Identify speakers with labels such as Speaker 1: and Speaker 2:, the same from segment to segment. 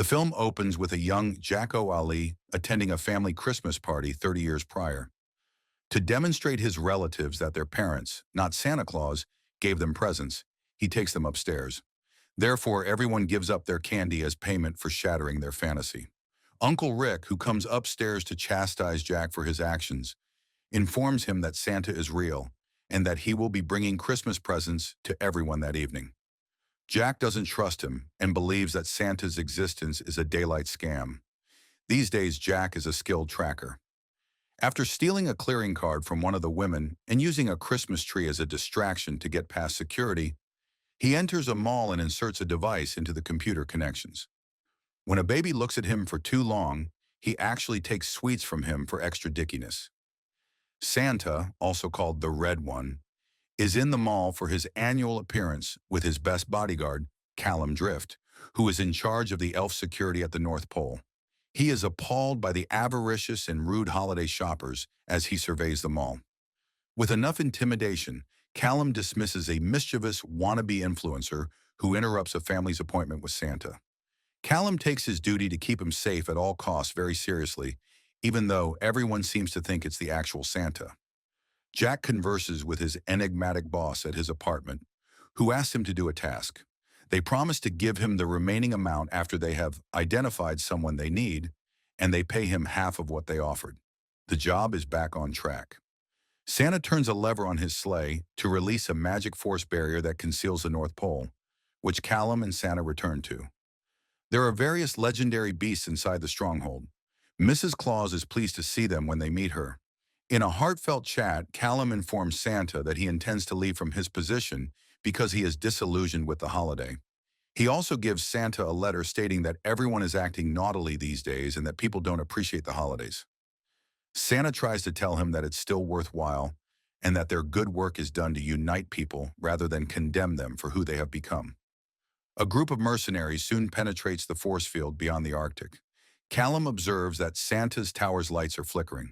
Speaker 1: The film opens with a young Jacko Ali attending a family Christmas party 30 years prior. To demonstrate his relatives that their parents, not Santa Claus, gave them presents, he takes them upstairs. Therefore, everyone gives up their candy as payment for shattering their fantasy. Uncle Rick, who comes upstairs to chastise Jack for his actions, informs him that Santa is real and that he will be bringing Christmas presents to everyone that evening. Jack doesn't trust him and believes that Santa's existence is a daylight scam. These days, Jack is a skilled tracker. After stealing a clearing card from one of the women and using a Christmas tree as a distraction to get past security, he enters a mall and inserts a device into the computer connections. When a baby looks at him for too long, he actually takes sweets from him for extra dickiness. Santa, also called the Red One, is in the mall for his annual appearance with his best bodyguard, Callum Drift, who is in charge of the elf security at the North Pole. He is appalled by the avaricious and rude holiday shoppers as he surveys the mall. With enough intimidation, Callum dismisses a mischievous wannabe influencer who interrupts a family's appointment with Santa. Callum takes his duty to keep him safe at all costs very seriously, even though everyone seems to think it's the actual Santa. Jack converses with his enigmatic boss at his apartment, who asks him to do a task. They promise to give him the remaining amount after they have identified someone they need, and they pay him half of what they offered. The job is back on track. Santa turns a lever on his sleigh to release a magic force barrier that conceals the North Pole, which Callum and Santa return to. There are various legendary beasts inside the stronghold. Mrs. Claus is pleased to see them when they meet her. In a heartfelt chat, Callum informs Santa that he intends to leave from his position because he is disillusioned with the holiday. He also gives Santa a letter stating that everyone is acting naughtily these days and that people don't appreciate the holidays. Santa tries to tell him that it's still worthwhile and that their good work is done to unite people rather than condemn them for who they have become. A group of mercenaries soon penetrates the force field beyond the Arctic. Callum observes that Santa's tower's lights are flickering.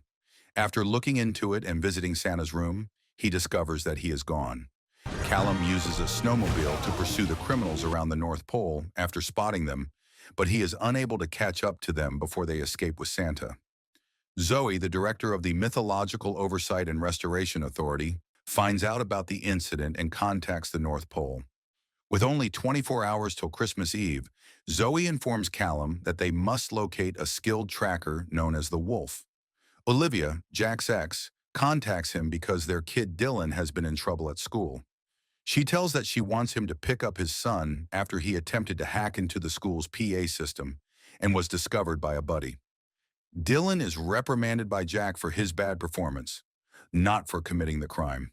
Speaker 1: After looking into it and visiting Santa's room, he discovers that he is gone. Callum uses a snowmobile to pursue the criminals around the North Pole after spotting them, but he is unable to catch up to them before they escape with Santa. Zoe, the director of the Mythological Oversight and Restoration Authority, finds out about the incident and contacts the North Pole. With only 24 hours till Christmas Eve, Zoe informs Callum that they must locate a skilled tracker known as the Wolf. Olivia, Jack's ex, contacts him because their kid Dylan has been in trouble at school. She tells that she wants him to pick up his son after he attempted to hack into the school's PA system and was discovered by a buddy. Dylan is reprimanded by Jack for his bad performance, not for committing the crime.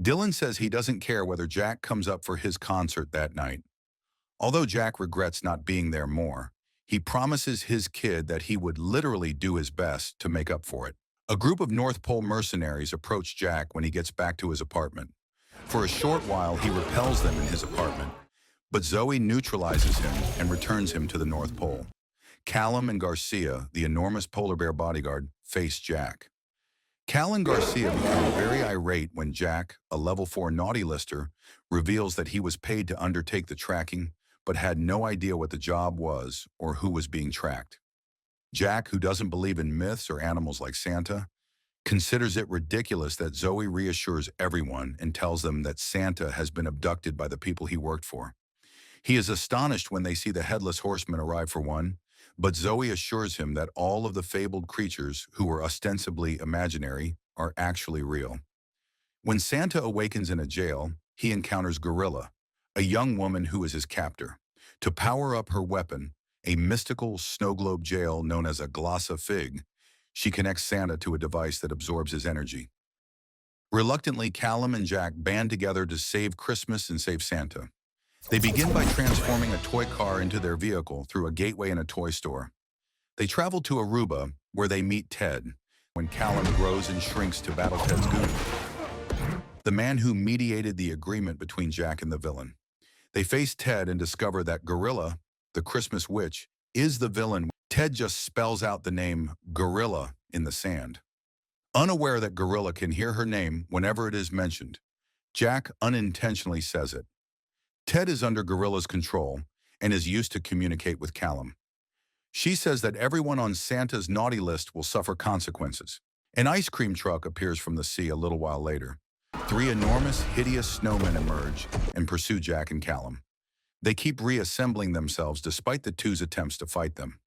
Speaker 1: Dylan says he doesn't care whether Jack comes up for his concert that night. Although Jack regrets not being there more, he promises his kid that he would literally do his best to make up for it. A group of North Pole mercenaries approach Jack when he gets back to his apartment. For a short while, he repels them in his apartment, but Zoe neutralizes him and returns him to the North Pole. Callum and Garcia, the enormous polar bear bodyguard, face Jack. Cal and Garcia become very irate when Jack, a level 4 naughty lister, reveals that he was paid to undertake the tracking but had no idea what the job was or who was being tracked. Jack, who doesn't believe in myths or animals like Santa, considers it ridiculous that Zoe reassures everyone and tells them that Santa has been abducted by the people he worked for. He is astonished when they see the Headless Horseman arrive for one, but Zoe assures him that all of the fabled creatures who were ostensibly imaginary are actually real. When Santa awakens in a jail, he encounters Gorilla, a young woman who is his captor. To power up her weapon, a mystical snow globe jail known as a glossa fig, she connects Santa to a device that absorbs his energy. Reluctantly, Callum and Jack band together to save Christmas and save Santa. They begin by transforming a toy car into their vehicle through a gateway in a toy store. They travel to Aruba, where they meet Ted, when Callum grows and shrinks to battle Ted's goon, the man who mediated the agreement between Jack and the villain. They face Ted and discover that Gorilla, the Christmas witch, is the villain. Ted just spells out the name Gorilla in the sand. Unaware that Gorilla can hear her name whenever it is mentioned, Jack unintentionally says it. Ted is under Gorilla's control and is used to communicate with Callum. She says that everyone on Santa's naughty list will suffer consequences. An ice cream truck appears from the sea a little while later. Three enormous, hideous snowmen emerge and pursue Jack and Callum. They keep reassembling themselves despite the two's attempts to fight them.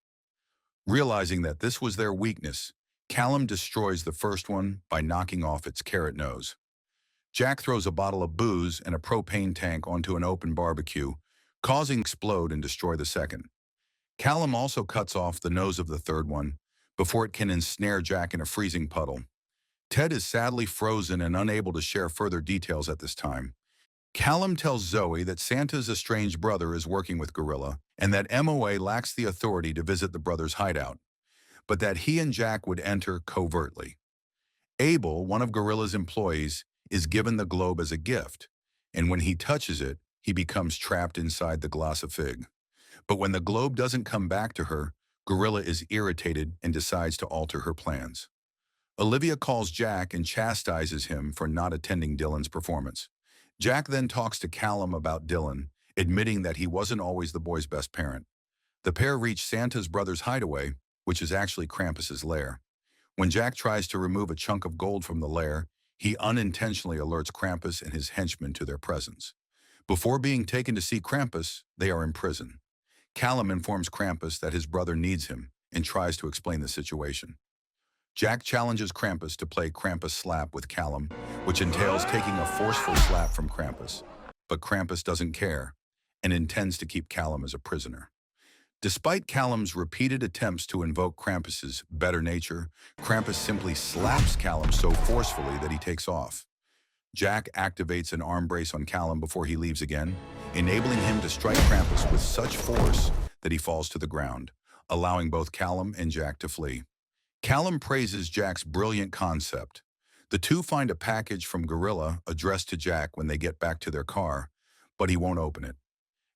Speaker 1: Realizing that this was their weakness, Callum destroys the first one by knocking off its carrot nose. Jack throws a bottle of booze and a propane tank onto an open barbecue, causing it to explode and destroy the second. Callum also cuts off the nose of the third one before it can ensnare Jack in a freezing puddle. Ted is sadly frozen and unable to share further details at this time. Callum tells Zoe that Santa's estranged brother is working with Gorilla and that MOA lacks the authority to visit the brother's hideout, but that he and Jack would enter covertly. Abel, one of Gorilla's employees, is given the globe as a gift, and when he touches it, he becomes trapped inside the glossifig. But when the globe doesn't come back to her, Gorilla is irritated and decides to alter her plans. Olivia calls Jack and chastises him for not attending Dylan's performance. Jack then talks to Callum about Dylan, admitting that he wasn't always the boy's best parent. The pair reach Santa's brother's hideaway, which is actually Krampus's lair. When Jack tries to remove a chunk of gold from the lair, he unintentionally alerts Krampus and his henchmen to their presence. Before being taken to see Krampus, they are in prison. Callum informs Krampus that his brother needs him and tries to explain the situation. Jack challenges Krampus to play Krampus slap with Callum, which entails taking a forceful slap from Krampus. But Krampus doesn't care and intends to keep Callum as a prisoner. Despite Callum's repeated attempts to invoke Krampus's better nature, Krampus simply slaps Callum so forcefully that he takes off. Jack activates an arm brace on Callum before he leaves again, enabling him to strike Krampus with such force that he falls to the ground, allowing both Callum and Jack to flee. Callum praises Jack's brilliant concept. The two find a package from Gorilla addressed to Jack when they get back to their car, but he won't open it.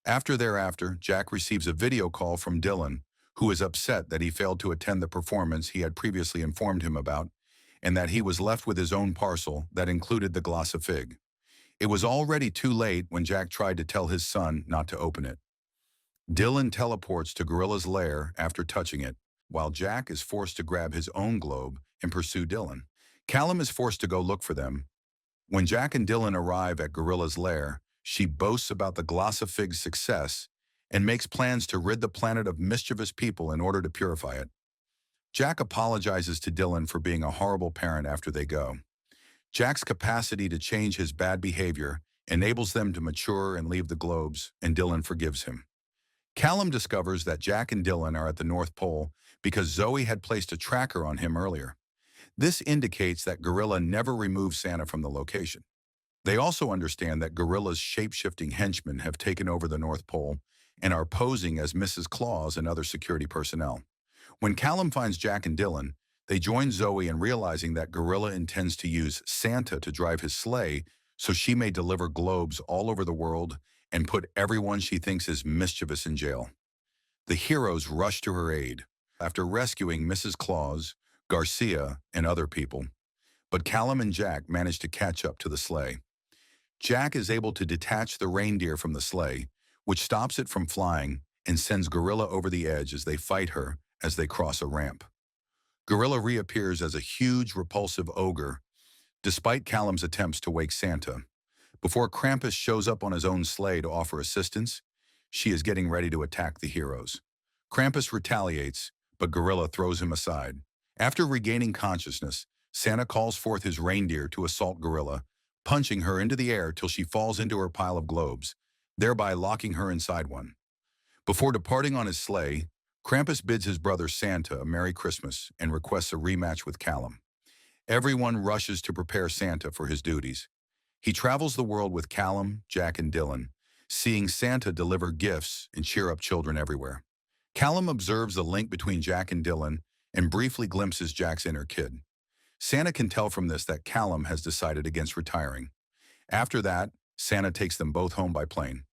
Speaker 1: Thereafter, Jack receives a video call from Dylan, who is upset that he failed to attend the performance he had previously informed him about, and that he was left with his own parcel that included the glossifig. It was already too late when Jack tried to tell his son not to open it. Dylan teleports to Gorilla's lair after touching it, while Jack is forced to grab his own globe and pursue Dylan. Callum is forced to go look for them. When Jack and Dylan arrive at Gorilla's lair, she boasts about the glossifig's success and makes plans to rid the planet of mischievous people in order to purify it. Jack apologizes to Dylan for being a horrible parent after they go. Jack's capacity to change his bad behavior enables them to mature and leave the globes, and Dylan forgives him. Callum discovers that Jack and Dylan are at the North Pole because Zoe had placed a tracker on him earlier. This indicates that Gorilla never removed Santa from the location. They also understand that Gorilla's shape-shifting henchmen have taken over the North Pole and are posing as Mrs. Claus and other security personnel. When Callum finds Jack and Dylan, they join Zoe in realizing that Gorilla intends to use Santa to drive his sleigh so she may deliver globes all over the world and put everyone she thinks is mischievous in jail. The heroes rush to her aid after rescuing Mrs. Claus, Garcia, and other people. But Callum and Jack manage to catch up to the sleigh. Jack is able to detach the reindeer from the sleigh, which stops it from flying and sends Gorilla over the edge as they fight her as they cross a ramp. Gorilla reappears as a huge, repulsive ogre, despite Callum's attempts to wake Santa. Before Krampus shows up on his own sleigh to offer assistance, she is getting ready to attack the heroes. Krampus retaliates, but Gorilla throws him aside. After regaining consciousness, Santa calls forth his reindeer to assault Gorilla, punching her into the air till she falls into her pile of globes, thereby locking her inside one. Before departing on his sleigh, Krampus bids his brother Santa a Merry Christmas and requests a rematch with Callum. Everyone rushes to prepare Santa for his duties. He travels the world with Callum, Jack, and Dylan, seeing Santa deliver gifts and cheer up children everywhere. Callum observes the link between Jack and Dylan and briefly glimpses Jack's inner kid. Santa can tell from this that Callum has decided against retiring. After that, Santa takes them both home by plane.